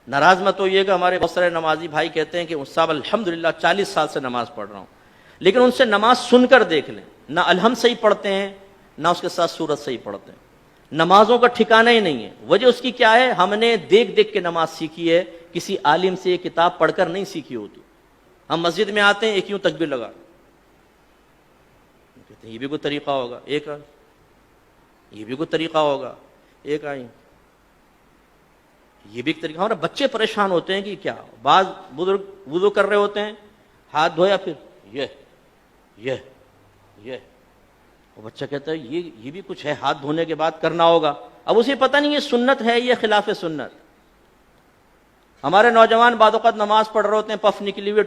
ناراض مت ہوئیے گا، ہمارے بہت سارے نمازی بھائی کہتے ہیں کہ صاحب الحمدللہ 40 سال سے نماز پڑھ رہا ہوں، لیکن ان سے نماز سن کر دیکھ لیں، نہ الحمد صحیح پڑھتے ہیں نہ اس کے ساتھ سورت صحیح پڑھتے ہیں، نمازوں کا ٹھکانہ ہی نہیں ہے۔ وجہ اس کی کیا ہے؟ ہم نے دیکھ دیکھ کے نماز سیکھی ہے، کسی عالم سے کتاب پڑھ کر نہیں سیکھی ہوتی۔ ہم مسجد میں آتے ہیں، ایک یوں تکبیر لگا، کہتے ہیں یہ بھی کوئی طریقہ ہوگا، ایک یہ بھی کوئی طریقہ ہوگا، ایک آئی یہ بھی ایک طریقہ۔ ہمارے بچے پریشان ہوتے ہیں کہ کیا، بعض بزرگ وضو کر رہے ہوتے ہیں، ہاتھ دھویا، پھر یہ وہ بچہ کہتا ہے یہ بھی کچھ ہے، ہاتھ دھونے کے بعد کرنا ہوگا۔ اب اسے پتہ نہیں یہ سنت ہے یہ خلاف سنت۔ ہمارے نوجوان بعض اوقات نماز پڑھ رہے ہوتے ہیں، پف نکلی ہوئی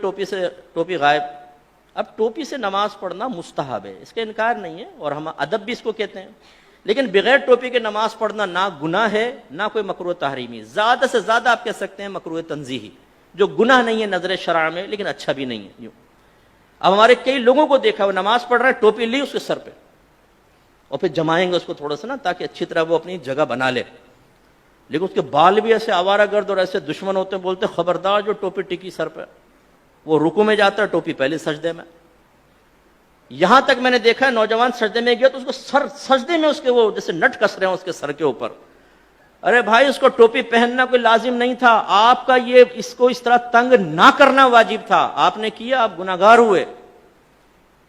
ٹوپی غائب۔ اب ٹوپی سے نماز پڑھنا مستحب ہے، اس کا انکار نہیں ہے، اور ہم ادب بھی اس کو کہتے ہیں، لیکن بغیر ٹوپی کے نماز پڑھنا نہ گناہ ہے نہ کوئی مکروہ تحریمی، زیادہ سے زیادہ آپ کہہ سکتے ہیں مکروہ تنزیہی، جو گناہ نہیں ہے نظر شرع میں لیکن اچھا بھی نہیں ہے۔ یوں اب ہمارے کئی لوگوں کو دیکھا وہ نماز پڑھ رہا ہے، ٹوپی لی اس کے سر پہ، اور پھر جمائیں گے اس کو تھوڑا سا نا تاکہ اچھی طرح وہ اپنی جگہ بنا لے، لیکن اس کے بال بھی ایسے آوارہ گرد اور ایسے دشمن ہوتے ہیں، بولتے خبردار جو ٹوپی ٹکی سر پہ، وہ رکوع میں جاتا ہے ٹوپی پہلے سجدے میں۔ یہاں تک میں نے دیکھا ہے نوجوان سجدے میں گیا تو اس کو سجدے میں اس کے وہ جیسے نٹ کس رہے ہیں اس کے سر کے اوپر۔ ارے بھائی اس کو ٹوپی پہننا کوئی لازم نہیں تھا، آپ کا یہ اس کو اس طرح تنگ نہ کرنا واجب تھا، آپ نے کیا، آپ گناہگار ہوئے۔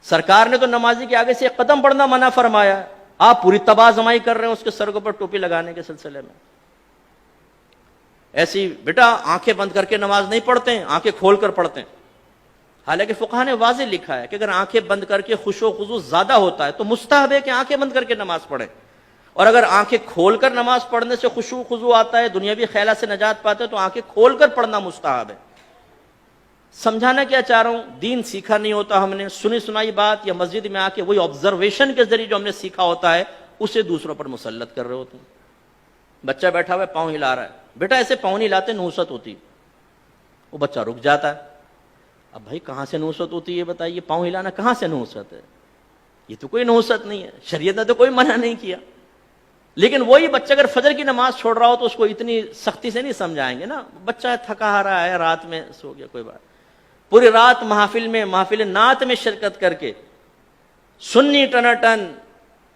سرکار نے تو نمازی کے آگے سے ایک قدم بڑھنا منع فرمایا، آپ پوری تباہ زمائی کر رہے ہیں اس کے سر کے اوپر ٹوپی لگانے کے سلسلے میں۔ ایسی بیٹا آنکھیں بند کر کے نماز نہیں پڑھتے ہیں، آنکھیں کھول کر پڑھتے ہیں۔ حالانکہ فقہ نے واضح لکھا ہے کہ اگر آنکھیں بند کر کے خشوع و خضوع زیادہ ہوتا ہے تو مستحب ہے کہ آنکھیں بند کر کے نماز پڑھیں، اور اگر آنکھیں کھول کر نماز پڑھنے سے خشوع و خضوع آتا ہے، دنیاوی خیالات سے نجات پاتے ہیں، تو آنکھیں کھول کر پڑھنا مستحب ہے۔ سمجھانا کیا چاہ رہا ہوں، دین سیکھا نہیں ہوتا ہم نے، سنی سنائی بات یا مسجد میں آ کے وہی آبزرویشن کے ذریعے جو ہم نے سیکھا ہوتا ہے اسے دوسروں پر مسلط کر رہے ہوتے ہیں۔ بچہ بیٹھا ہوا ہے، پاؤں ہلا رہا ہے، بیٹا ایسے پاؤں نہیں ہلاتے، نحوست ہوتی، وہ بچہ رک جاتا ہے۔ اب بھائی کہاں سے نحوست ہوتی ہے یہ بتائیے، پاؤں ہلانا کہاں سے نحوست ہے؟ یہ تو کوئی نحوست نہیں ہے، شریعت نے تو کوئی منع نہیں کیا۔ لیکن وہی بچہ اگر فجر کی نماز چھوڑ رہا ہو تو اس کو اتنی سختی سے نہیں سمجھائیں گے نا، بچہ تھکا آ رہا ہے، رات میں سو گیا، کوئی بات، پوری رات محافل نعت میں شرکت کر کے سنی ٹناٹن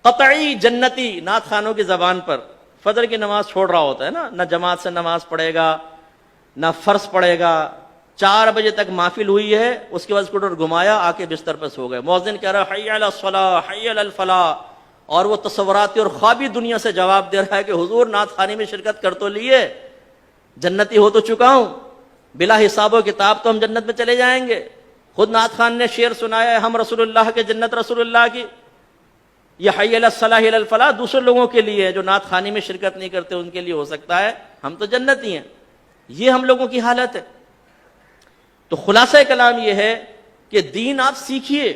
قطعی جنتی نعت خانوں کی زبان پر فجر کی نماز چھوڑ رہا ہوتا ہے نا، نہ جماعت سے نماز پڑھے گا نہ فرض پڑھے گا، 4 بجے تک محفل ہوئی ہے، اس کے بعد اسکوٹر گھمایا، آ کے بستر پر سو گئے، مؤذن کہہ رہا ہے حی علی الصلاۃ حی علی الفلاح، اور وہ تصوراتی اور خوابی دنیا سے جواب دے رہا ہے کہ حضور نعت خوانی میں شرکت کر تو لیے، جنتی ہو تو چکا ہوں، بلا حساب و کتاب تو ہم جنت میں چلے جائیں گے۔ خود نعت خان نے شعر سنایا ہے، ہم رسول اللہ کے جنت رسول اللہ کی، یہ حی علی الصلاح حی علی الفلاح دوسرے لوگوں کے لیے ہے، جو نعت خوانی میں شرکت نہیں کرتے ان کے لیے ہو سکتا ہے، ہم تو جنتی ہیں۔ یہ ہم لوگوں کی حالت ہے۔ تو خلاصہ کلام یہ ہے کہ دین آپ سیکھیے۔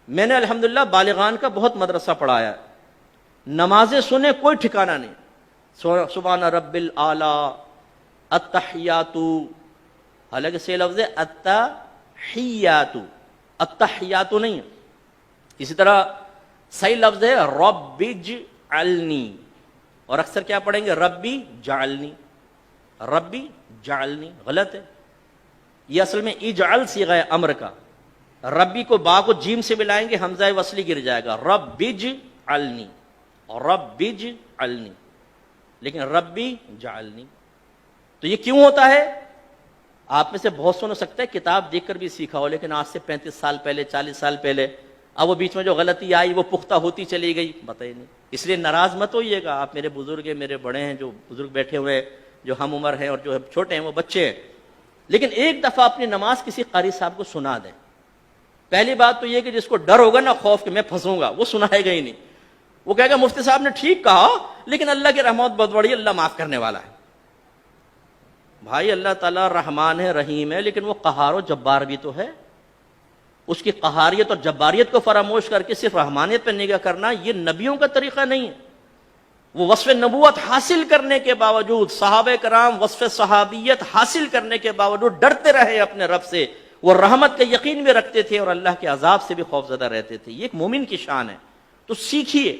میں نے الحمدللہ بالغان کا بہت مدرسہ پڑھایا، نمازیں سنیں کوئی ٹھکانہ نہیں، سبحان رب الاعلی، التحیات، حالانکہ صحیح لفظ ہے التحیات، التحیات نہیں ہے۔ اسی طرح صحیح لفظ ہے رب اجعلنی، اور اکثر کیا پڑھیں گے ربی جعلنی، ربی جعلنی، غلط ہے۔ یہ اصل میں اجعل صیغہ امر کا، ربی کو با کو جیم سے ملائیں گے حمزہ وصلی گر جائے گا، رب اجعلنی، رب اجعلنی، لیکن ربی جعلنی۔ تو یہ کیوں ہوتا ہے؟ آپ میں سے بہت سو ہو سکتا ہے کتاب دیکھ کر بھی سیکھا ہو، لیکن آج سے 35 سال پہلے 40 سال پہلے، اب وہ بیچ میں جو غلطی آئی وہ پختہ ہوتی چلی گئی، بتائیے نہیں۔ اس لیے ناراض مت ہوئیے گا، آپ میرے بزرگ ہیں، میرے بڑے ہیں، جو بزرگ بیٹھے ہوئے جو ہم عمر ہیں اور جو چھوٹے ہیں وہ بچے ہیں، لیکن ایک دفعہ اپنی نماز کسی قاری صاحب کو سنا دیں۔ پہلی بات تو یہ کہ جس کو ڈر ہوگا نا، خوف کہ میں پھنسوں گا، وہ سنائے گا ہی نہیں، وہ کہے گا مفتی صاحب نے ٹھیک کہا لیکن اللہ کی رحمت بہت بڑی، اللہ معاف کرنے والا ہے۔ بھائی اللہ تعالیٰ رحمان ہے، رحیم ہے، لیکن وہ قہار و جبار بھی تو ہے۔ اس کی قہاریت اور جباریت کو فراموش کر کے صرف رحمانیت پہ نگاہ کرنا یہ نبیوں کا طریقہ نہیں ہے۔ وہ وصف نبوت حاصل کرنے کے باوجود، صحابہ کرام وصف صحابیت حاصل کرنے کے باوجود ڈرتے رہے اپنے رب سے، وہ رحمت کا یقین بھی رکھتے تھے اور اللہ کے عذاب سے بھی خوفزدہ رہتے تھے۔ یہ ایک مومن کی شان ہے، تو سیکھیے۔